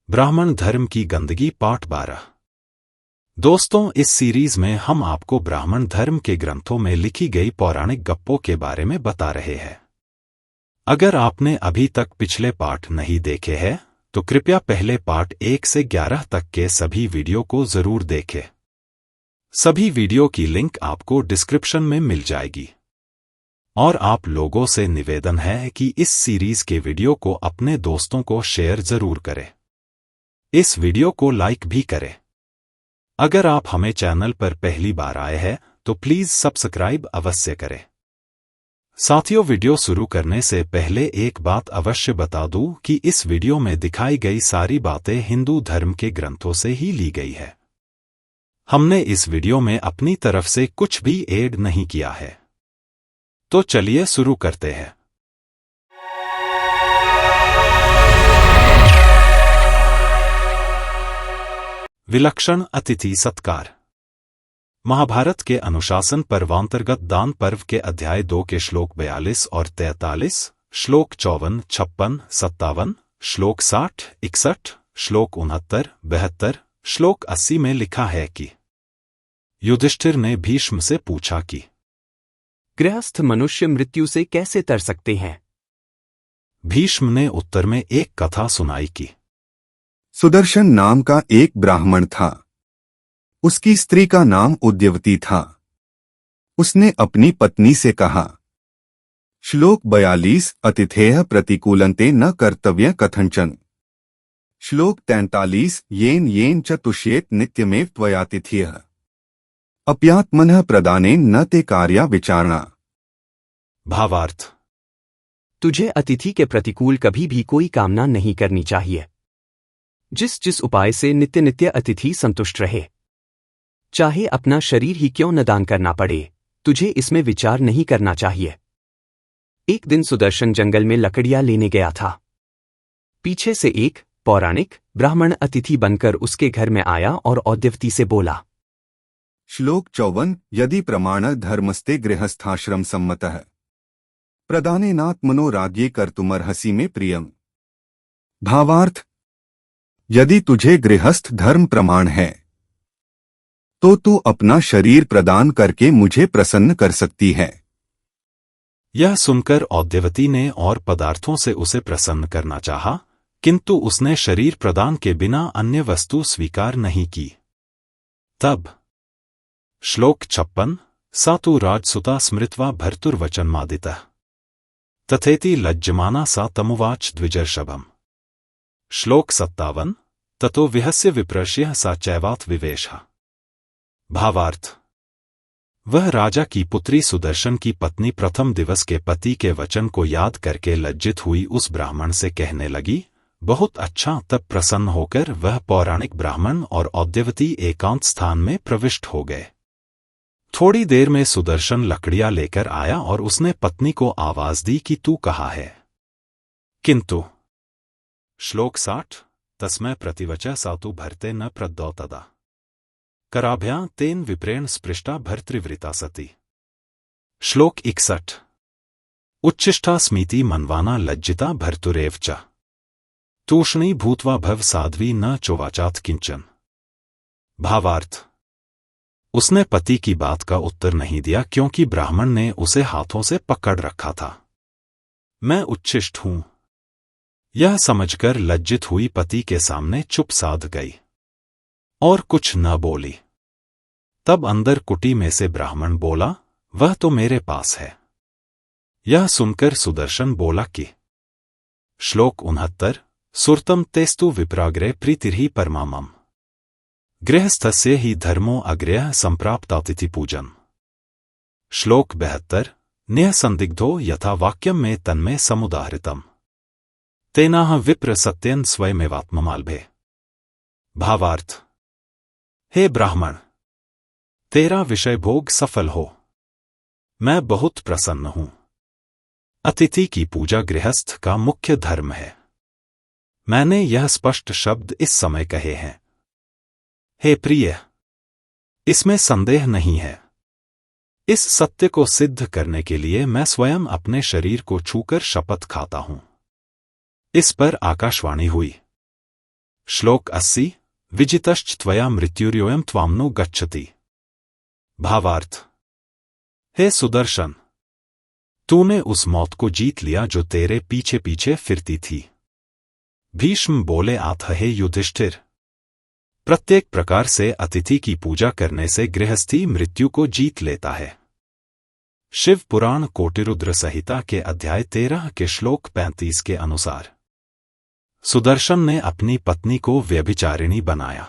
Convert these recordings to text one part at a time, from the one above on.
ब्राह्मण धर्म की गंदगी पार्ट 12। दोस्तों, इस सीरीज में हम आपको ब्राह्मण धर्म के ग्रंथों में लिखी गई पौराणिक गप्पों के बारे में बता रहे हैं। अगर आपने अभी तक पिछले पार्ट नहीं देखे हैं तो कृपया पहले पार्ट 1 से 11 तक के सभी वीडियो को जरूर देखें। सभी वीडियो की लिंक आपको डिस्क्रिप्शन में मिल जाएगी। और आप लोगों से निवेदन है कि इस सीरीज के वीडियो को अपने दोस्तों को शेयर जरूर करें। इस वीडियो को लाइक भी करें। अगर आप हमें चैनल पर पहली बार आए हैं तो प्लीज सब्सक्राइब अवश्य करें। साथियों, वीडियो शुरू करने से पहले एक बात अवश्य बता दूं कि इस वीडियो में दिखाई गई सारी बातें हिंदू धर्म के ग्रंथों से ही ली गई है। हमने इस वीडियो में अपनी तरफ से कुछ भी ऐड नहीं किया है। तो चलिए शुरू करते हैं। विलक्षण अतिथि सत्कार। महाभारत के अनुशासन पर्वांतर्गत दान पर्व के अध्याय 2 के श्लोक 42 और 43, श्लोक 54, 56, 57, श्लोक 60, 61, श्लोक 69, 72, श्लोक 80 में लिखा है कि युधिष्ठिर ने भीष्म से पूछा कि गृहस्थ मनुष्य मृत्यु से कैसे तर सकते हैं। भीष्म ने उत्तर में एक कथा सुनाई कि सुदर्शन नाम का एक ब्राह्मण था। उसकी स्त्री का नाम उद्यवती था। उसने अपनी पत्नी से कहा, श्लोक 42, अतिथेय प्रतिकूलन्ते न कर्तव्य कथंचन। श्लोक 43, येन येन च तुष्येत नित्यमेव त्वयातिथेय अप्यात्मनः प्रदानेन न ते कार्या विचारणा। भावार्थ, तुझे अतिथि के प्रतिकूल कभी भी कोई कामना नहीं करनी चाहिए। जिस उपाय से नित्य नित्य अतिथि संतुष्ट रहे, चाहे अपना शरीर ही क्यों न दान करना पड़े, तुझे इसमें विचार नहीं करना चाहिए। एक दिन सुदर्शन जंगल में लकड़ियां लेने गया था। पीछे से एक पौराणिक ब्राह्मण अतिथि बनकर उसके घर में आया और औद्यवती से बोला, श्लोक 54, यदि प्रमाण धर्मस्ते गृहस्थाश्रम सम्मतः प्रदानेनात्मनो राज्ये कर्तुमर्हसि मे प्रियम। भावार्थ, यदि तुझे गृहस्थ धर्म प्रमाण है तो तू अपना शरीर प्रदान करके मुझे प्रसन्न कर सकती है। यह सुनकर औद्यवती ने और पदार्थों से उसे प्रसन्न करना चाहा, किंतु उसने शरीर प्रदान के बिना अन्य वस्तु स्वीकार नहीं की। तब श्लोक 56, सातु राजसुता स्मृत्वा भर्तुर्वचनमादितः तथेति लज्जमाना सा तमुवाच द्विजर्षभम्। श्लोक 57, ततो विहस्य विप्रश्य सा चैवाथ विवेशः। भावार्थ, वह राजा की पुत्री सुदर्शन की पत्नी प्रथम दिवस के पति के वचन को याद करके लज्जित हुई उस ब्राह्मण से कहने लगी, बहुत अच्छा। तब प्रसन्न होकर वह पौराणिक ब्राह्मण और औद्यवती एकांत स्थान में प्रविष्ट हो गए। थोड़ी देर में सुदर्शन लकड़ियां लेकर आया और उसने पत्नी को आवाज दी कि तू कहाँ है। किंतु श्लोक 60, तस्मै प्रतिवचः सातु भर्ते न प्रद्योतदा कराभ्यां तेन विप्रेण स्पृष्टा भर्तृवृता सती। श्लोक 61, उच्छिष्टा स्मीति मनवाना लज्जिता भर्तुरेव च तूष्णी भूत्वा भव साध्वी न चोवाचात किंचन। भावार्थ, उसने पति की बात का उत्तर नहीं दिया क्योंकि ब्राह्मण ने उसे हाथों से पकड़ रखा था। मैं उच्छिष्ट हूं, यह समझकर लज्जित हुई पति के सामने चुप साध गई और कुछ न बोली। तब अंदर कुटी में से ब्राह्मण बोला, वह तो मेरे पास है। यह सुनकर सुदर्शन बोला कि श्लोक 69, सुरतम तेस्तु विप्राग्रे प्रीतिर्हि परमामम गृहस्थस्य ही धर्मो अग्रयः संप्राप्तातिथि पूजन। श्लोक 72, न्यः संदिग्धो यथा वाक्यम में तन्मे समुदाहृतम तेनाह विप्र सत्यन स्वयमेवात्ममालभे। भावार्थ, हे ब्राह्मण, तेरा विषय भोग सफल हो। मैं बहुत प्रसन्न हूं। अतिथि की पूजा गृहस्थ का मुख्य धर्म है। मैंने यह स्पष्ट शब्द इस समय कहे हैं। हे प्रिय, इसमें संदेह नहीं है। इस सत्य को सिद्ध करने के लिए मैं स्वयं अपने शरीर को छूकर शपथ खाता हूं। इस पर आकाशवाणी हुई। श्लोक 80 विजितश्च त्वया मृत्युर्योऽयं त्वाम्नो गच्छति। भावार्थ। हे सुदर्शन, तूने उस मौत को जीत लिया जो तेरे पीछे पीछे फिरती थी। भीष्म बोले, आथ हे युधिष्ठिर, प्रत्येक प्रकार से अतिथि की पूजा करने से गृहस्थी मृत्यु को जीत लेता है। शिव पुराण कोटिरुद्र संहिता के अध्याय 13 के श्लोक 35 के अनुसार सुदर्शन ने अपनी पत्नी को व्यभिचारिणी बनाया।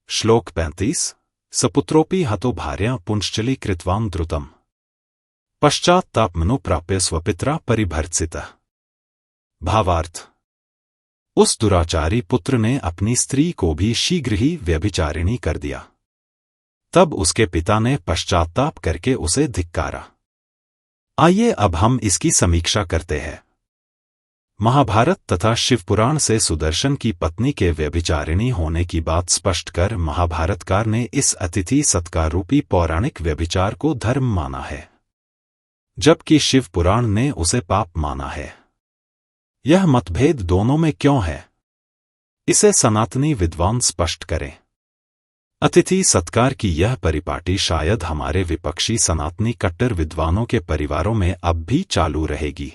श्लोक 35 सपुत्रोपि हतो भार्या पुंश्चली कृत्वां द्रुतम् पश्चात तापमनु प्राप्य स्वपित्रा परिभर्त्सितः। भावार्थ। उस दुराचारी पुत्र ने अपनी स्त्री को भी शीघ्र ही व्यभिचारिणी कर दिया। तब उसके पिता ने पश्चाताप करके उसे धिक्कारा। आइए अब हम इसकी समीक्षा करते हैं। महाभारत तथा शिवपुराण से सुदर्शन की पत्नी के व्यभिचारिणी होने की बात स्पष्ट कर महाभारतकार ने इस अतिथि सत्कार रूपी पौराणिक व्यभिचार को धर्म माना है, जबकि शिवपुराण ने उसे पाप माना है। यह मतभेद दोनों में क्यों है, इसे सनातनी विद्वान स्पष्ट करें। अतिथि सत्कार की यह परिपाटी शायद हमारे विपक्षी सनातनी कट्टर विद्वानों के परिवारों में अब भी चालू रहेगी,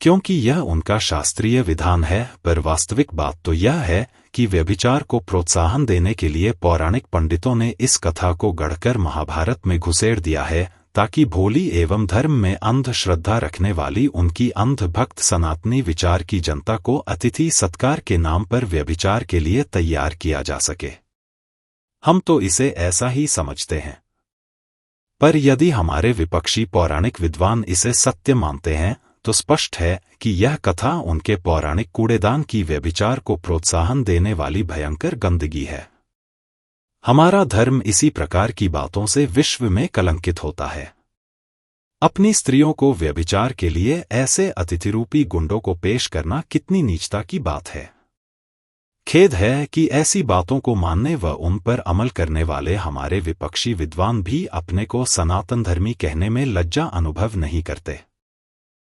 क्योंकि यह उनका शास्त्रीय विधान है। पर वास्तविक बात तो यह है कि व्यभिचार को प्रोत्साहन देने के लिए पौराणिक पंडितों ने इस कथा को गढ़कर महाभारत में घुसेड़ दिया है, ताकि भोली एवं धर्म में अंध श्रद्धा रखने वाली उनकी अंध भक्त सनातनी विचार की जनता को अतिथि सत्कार के नाम पर व्यभिचार के लिए तैयार किया जा सके। हम तो इसे ऐसा ही समझते हैं, पर यदि हमारे विपक्षी पौराणिक विद्वान इसे सत्य मानते हैं तो स्पष्ट है कि यह कथा उनके पौराणिक कूड़ेदान की व्यभिचार को प्रोत्साहन देने वाली भयंकर गंदगी है। हमारा धर्म इसी प्रकार की बातों से विश्व में कलंकित होता है। अपनी स्त्रियों को व्यभिचार के लिए ऐसे अतिथिरूपी गुंडों को पेश करना कितनी नीचता की बात है। खेद है कि ऐसी बातों को मानने व उन पर अमल करने वाले हमारे विपक्षी विद्वान भी अपने को सनातन धर्मी कहने में लज्जा अनुभव नहीं करते।